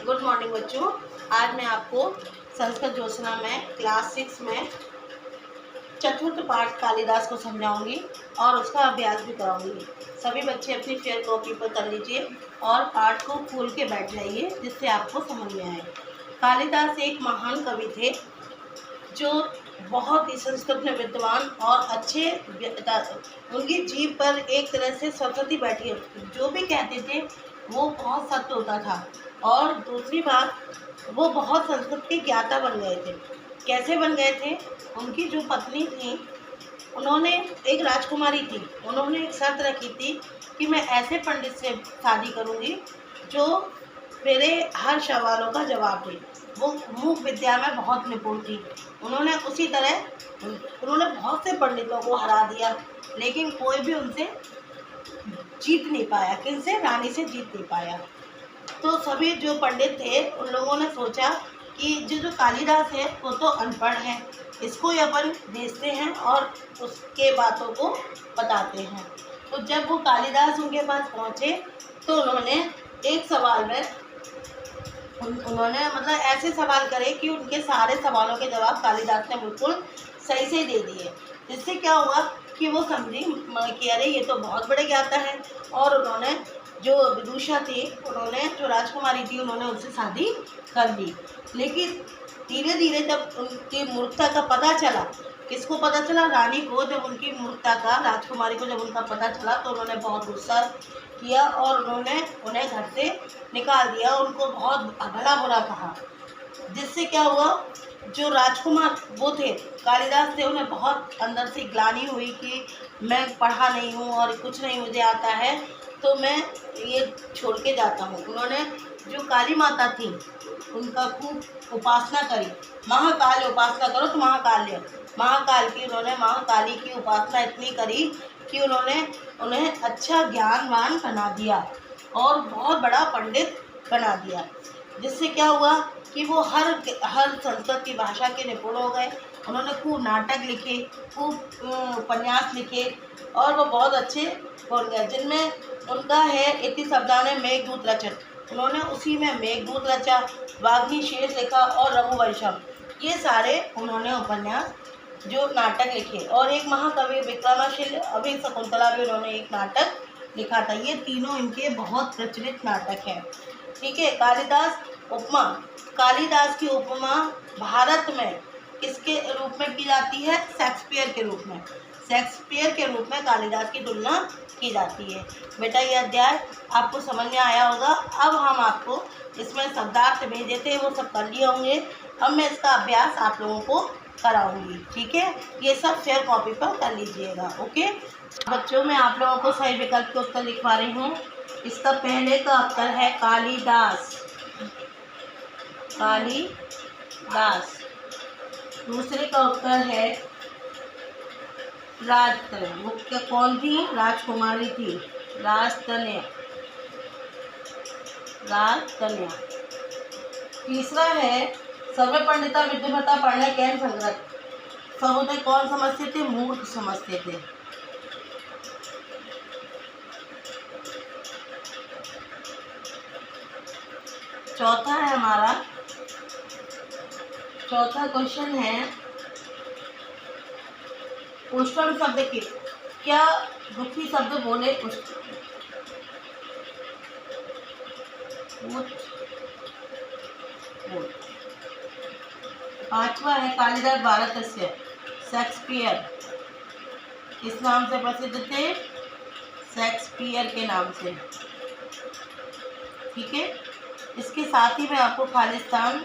Good morning बच्चों। आज मैं आपको संस्कृत ज्योत्सना में क्लास 6 में चतुर्थ पाठ कालिदास को समझाऊंगी और उसका अभ्यास भी कराऊंगी। सभी बच्चे अपनी फेयर कॉपी पर कर लीजिए और पाठ को खोल के बैठ जाइए जिससे आपको समझ में आए। कालिदास एक महान कवि थे जो बहुत ही संस्कृत में विद्वान और अच्छे उनकी जीभ पर एक तरह से सरस्वती बैठी होती, जो भी कहते थे वो बहुत सत्य होता था। और दूसरी बात, वो बहुत संस्कृत के ज्ञाता बन गए थे। कैसे बन गए थे? उनकी जो पत्नी थी, उन्होंने एक राजकुमारी थी, उन्होंने एक शर्त रखी थी कि मैं ऐसे पंडित से शादी करूंगी जो मेरे हर सवालों का जवाब दे। वो मूक विद्या में बहुत निपुण थी। उन्होंने उसी तरह बहुत से पंडितों को हरा दिया, लेकिन कोई भी उनसे जीत नहीं पाया। किनसे? रानी से जीत नहीं पाया। तो सभी जो पंडित थे उन लोगों ने सोचा कि जो कालिदास है वो तो अनपढ़ है, इसको ही अपन भेजते हैं और उसके बातों को बताते हैं। तो जब वो कालिदास उनके पास पहुँचे तो उन्होंने एक सवाल में उन्होंने मतलब ऐसे सवाल करे कि उनके सारे सवालों के जवाब कालिदास ने बिल्कुल सही से दे दिए। जिससे क्या हुआ कि वो समझी कि अरे ये तो बहुत बड़े ज्ञाता है। और उन्होंने जो विदुषा थी, उन्होंने जो राजकुमारी थी, उन्होंने उनसे शादी कर दी। लेकिन धीरे धीरे जब उनकी मूर्खता का पता चला, किसको पता चला? रानी को। जब उनकी मूर्खता का, राजकुमारी को जब उनका पता चला तो उन्होंने बहुत गुस्सा किया और उन्होंने उन्हें घर से निकाल दिया, उनको बहुत भला बुरा कहा। जिससे क्या हुआ, जो राजकुमार वो थे, कालिदास थे, उन्हें बहुत अंदर से ग्लानि हुई कि मैं पढ़ा नहीं हूँ और कुछ नहीं मुझे आता है, तो मैं ये छोड़ के जाता हूँ। उन्होंने जो काली माता थी उनका खूब उपासना करी। महाकाल उपासना करो तो महाकाल की उन्होंने महाकाली की उपासना इतनी करी कि उन्होंने उन्हें अच्छा ज्ञानवान बना दिया और बहुत बड़ा पंडित बना दिया। जिससे क्या हुआ कि वो हर संस्कृत की भाषा के निपुण हो गए। उन्होंने खूब नाटक लिखे, खूब उपन्यास लिखे और वो बहुत अच्छे बन गए। जिनमें उनका है इति शब्दाने मेघदूत रचन, उन्होंने उसी में मेघदूत रचा, वाग्निशेष लिखा और रघुवंशम, ये सारे उन्होंने उपन्यास जो नाटक लिखे। और एक महाकवि विक्रमाशील अभिशकुंतला भी उन्होंने एक नाटक लिखा था। ये तीनों इनके बहुत प्रचलित नाटक हैं। ठीक है। कालिदास उपमा, कालिदास की उपमा भारत में किसके रूप में की जाती है? शेक्सपियर के रूप में। शेक्सपियर के रूप में कालिदास की तुलना की जाती है। बेटा ये अध्याय आपको समझ में आया होगा। अब हम आपको इसमें शब्दार्थ भेजे थे, वो सब कर लिए होंगे। अब मैं इसका अभ्यास आप लोगों को कराऊंगी। ठीक है। ये सब फेयर कॉपी पर कर लीजिएगा। ओके बच्चों, मैं आप लोगों को सही विकल्प के उत्तर लिखवा रही हूँ। इसका पहले का उत्तर है कालिदास, कालिदास। दूसरे का उत्तर है राजतनय। मुख्य कौन थी? राजकुमारी थी, राजतनय। तीसरा है सर्व पंडिता विद्वता पढ़ने कैन संग्रह। सहोदय कौन समझते थे? मूर्ख समझते थे। चौथा है हमारा, चौथा क्वेश्चन है पुष्टम शब्द की क्या दुखी शब्द बोले? पांचवा है कालिदास भारतस्य, शेक्सपियर किस नाम से प्रसिद्ध थे? शेक्सपियर के नाम से। ठीक है। इसके साथ ही मैं आपको खालिस्तान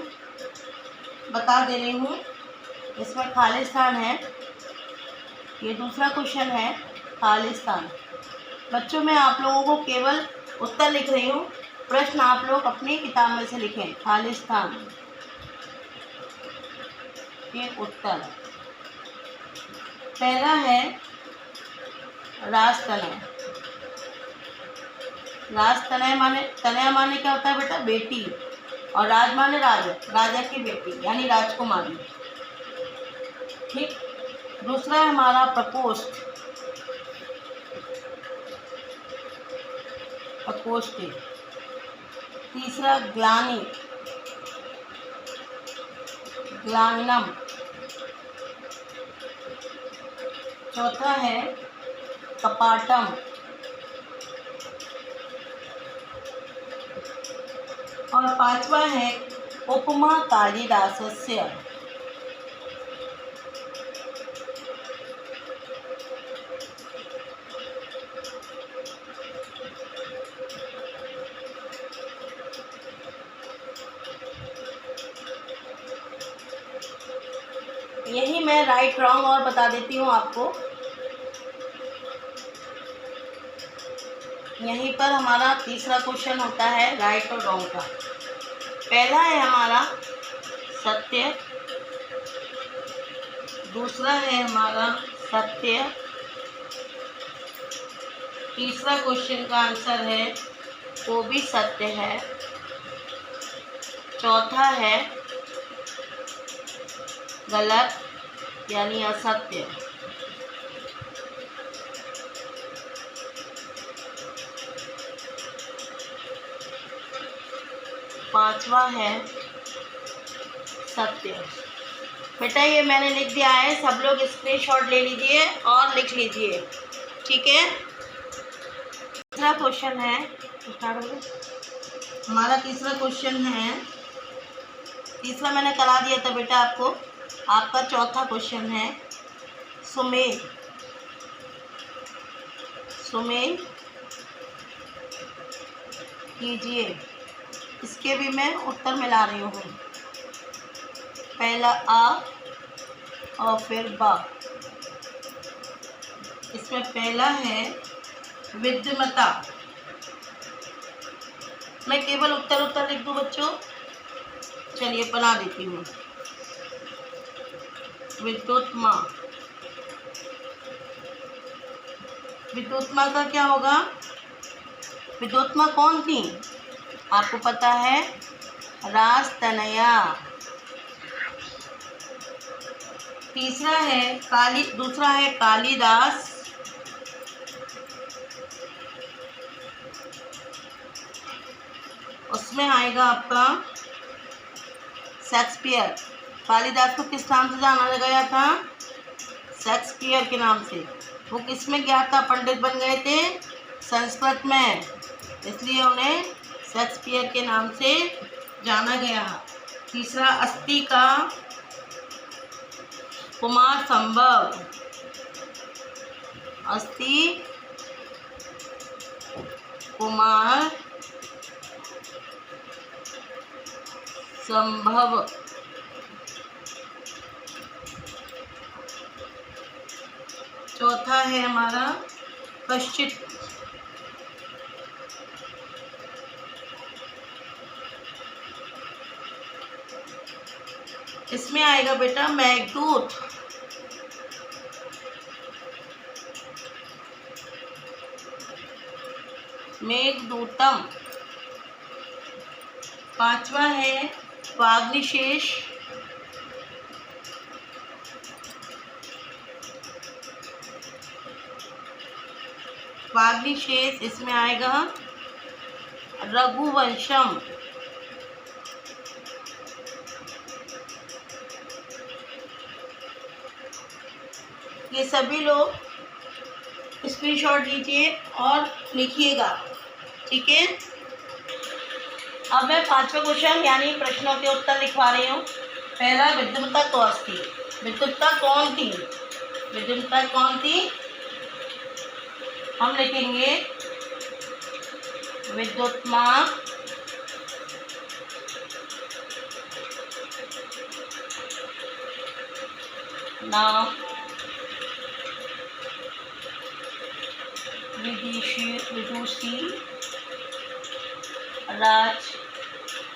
बता दे रही हूँ। इसमें खालिस्तान है, ये दूसरा क्वेश्चन है खालिस्तान। बच्चों मैं आप लोगों को केवल उत्तर लिख रही हूँ, प्रश्न आप लोग अपनी किताब में से लिखें। खालिस्तान के उत्तर। पहला है राजतनय। राजतनय माने, तनया माने क्या होता है बेटा? बेटी। और राज माने राजा, राजा की बेटी यानी राजकुमारी। ठीक। दूसरा है हमारा प्रकोष्ठ, प्रकोष्ठी। तीसरा ग्लानि, ग्लांगनम। चौथा है कपाटम। और पांचवा है उपमा कालिदासस्य। यही मैं राइट रॉन्ग और बता देती हूँ आपको। यहीं पर हमारा तीसरा क्वेश्चन होता है राइट और रॉन्ग का। पहला है हमारा सत्य, दूसरा है हमारा सत्य, तीसरा क्वेश्चन का आंसर है वो भी सत्य है, चौथा है गलत यानी असत्य। पांचवा है सत्य। बेटा ये मैंने लिख दिया है, सब लोग स्क्रीनशॉट ले लीजिए और लिख लीजिए, ठीक है। तीसरा क्वेश्चन है, हमारा तीसरा क्वेश्चन है, तीसरा मैंने करा दिया था बेटा आपको। आपका चौथा क्वेश्चन है सुमेल। सुमेल कीजिए, इसके भी मैं उत्तर मिला रही हूँ। पहला आ और फिर बा। इसमें पहला है विद्युमता। मैं केवल उत्तर लिख दूँ बच्चों, चलिए बना देती हूँ। विद्युत्मा, विद्युत्मा का क्या होगा? विद्युत्मा कौन थी आपको पता है? राजतनया। दूसरा है कालिदास। उसमें आएगा आपका शेक्सपियर। कालिदास को किस नाम से जाना गया था? शेक्सपियर के नाम से। वो किस में गया था? पंडित बन गए थे संस्कृत में, इसलिए उन्हें शेक्सपियर के नाम से जाना गया। तीसरा अस्थि का कुमार संभव। अस्थि कुमार संभव। चौथा है हमारा कश्चित। इसमें आएगा बेटा मेघदूत। मेघदूतम। पांचवा है वाग्निशेष। वाग्निशेष इसमें आएगा रघुवंशम। ये सभी लोग स्क्रीनशॉट लीजिए और लिखिएगा, ठीक है। अब मैं पांचवा क्वेश्चन यानी प्रश्नों के उत्तर लिखवा रही हूँ। पहला, विद्युमता कौन थी? विद्युमता कौन थी? विद्युमता कौन थी? हम लिखेंगे विद्युत्मा नाम विदुषी राजतनया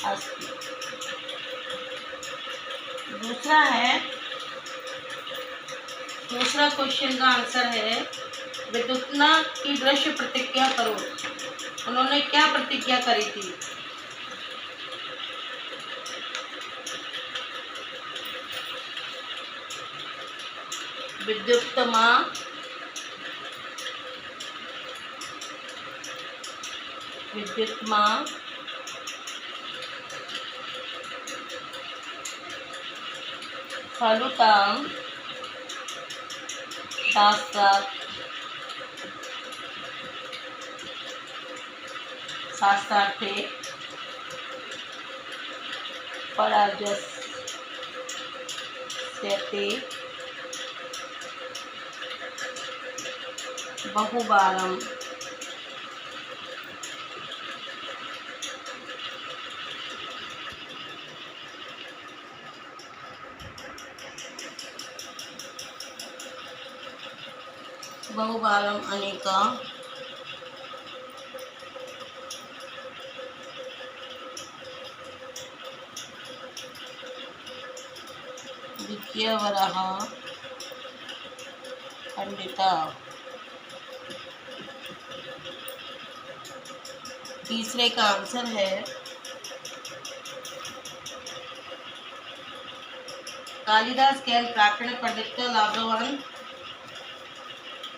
अस्ति। दूसरा क्वेश्चन का आंसर है विद्युत्मा की दृश्य प्रतिज्ञा करो। उन्होंने क्या प्रतिज्ञा करी थी? विद्युत्मा फलुतां शास्त्रात् शास्त्रार्थे पराजस्यते बहुवारम्। बहुवारम अनेका विज्ञवरः पंडिता। तीसरे का आंसर है कालिदास केवल प्राकृतिक पंडित लाभवान।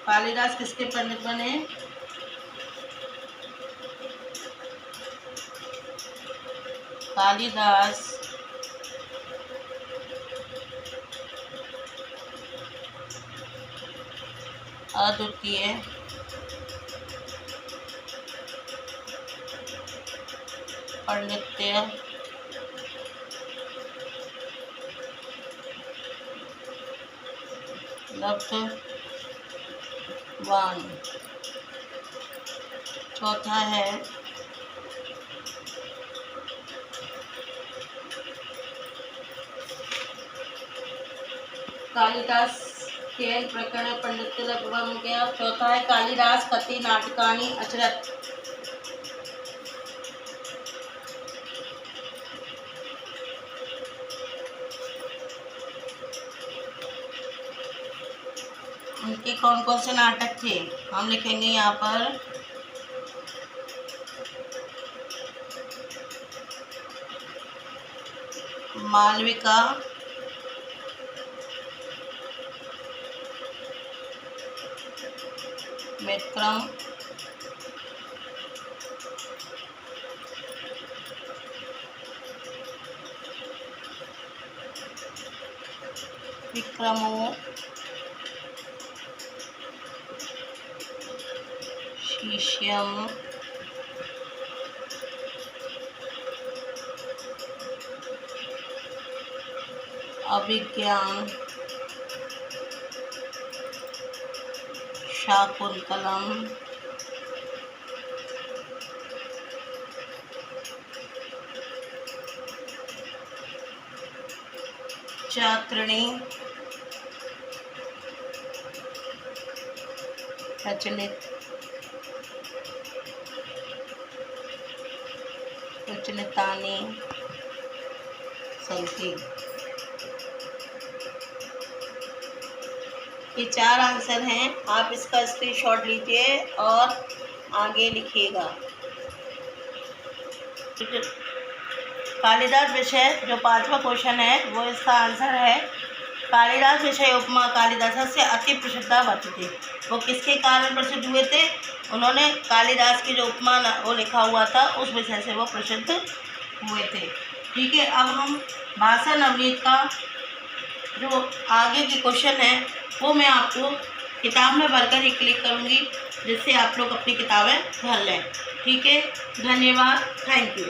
कालिदास किसके पंडित बने? कालिदास अद्वितीय पांडित्य लब्धवान। चौथा है कालिदास केवल प्रकरण पंडित लब्धवान हो गया। चौथा है कालिदास कति नाटकानि अचरत। उनके कौन कौन से नाटक थे हम लिखेंगे यहाँ पर। मालविका, मित्रम, विक्रमो, शिष्यम, अभिज्ञान, शाकुंतलम, चात्रिणी, प्रचलितानि सन्ति। ये 4 आंसर हैं। आप इसका स्क्रीनशॉट लीजिए और आगे लिखिएगा। कालिदास विषय जो 5वां क्वेश्चन है वो इसका आंसर है कालिदास विषय उपमा कालिदासस्य अति प्रसिद्धा वर्तते। वो किसके कारण प्रसिद्ध हुए थे? उन्होंने कालिदास की जो उपमा वो लिखा हुआ था उस विषय से वो प्रसिद्ध हुए थे। ठीक है, अब हम भाषा नवनीत का जो आगे की क्वेश्चन है वो मैं आपको किताब में भरकर ही क्लिक करूँगी, जिससे आप लोग अपनी किताबें भर लें। ठीक है, धन्यवाद, थैंक यू।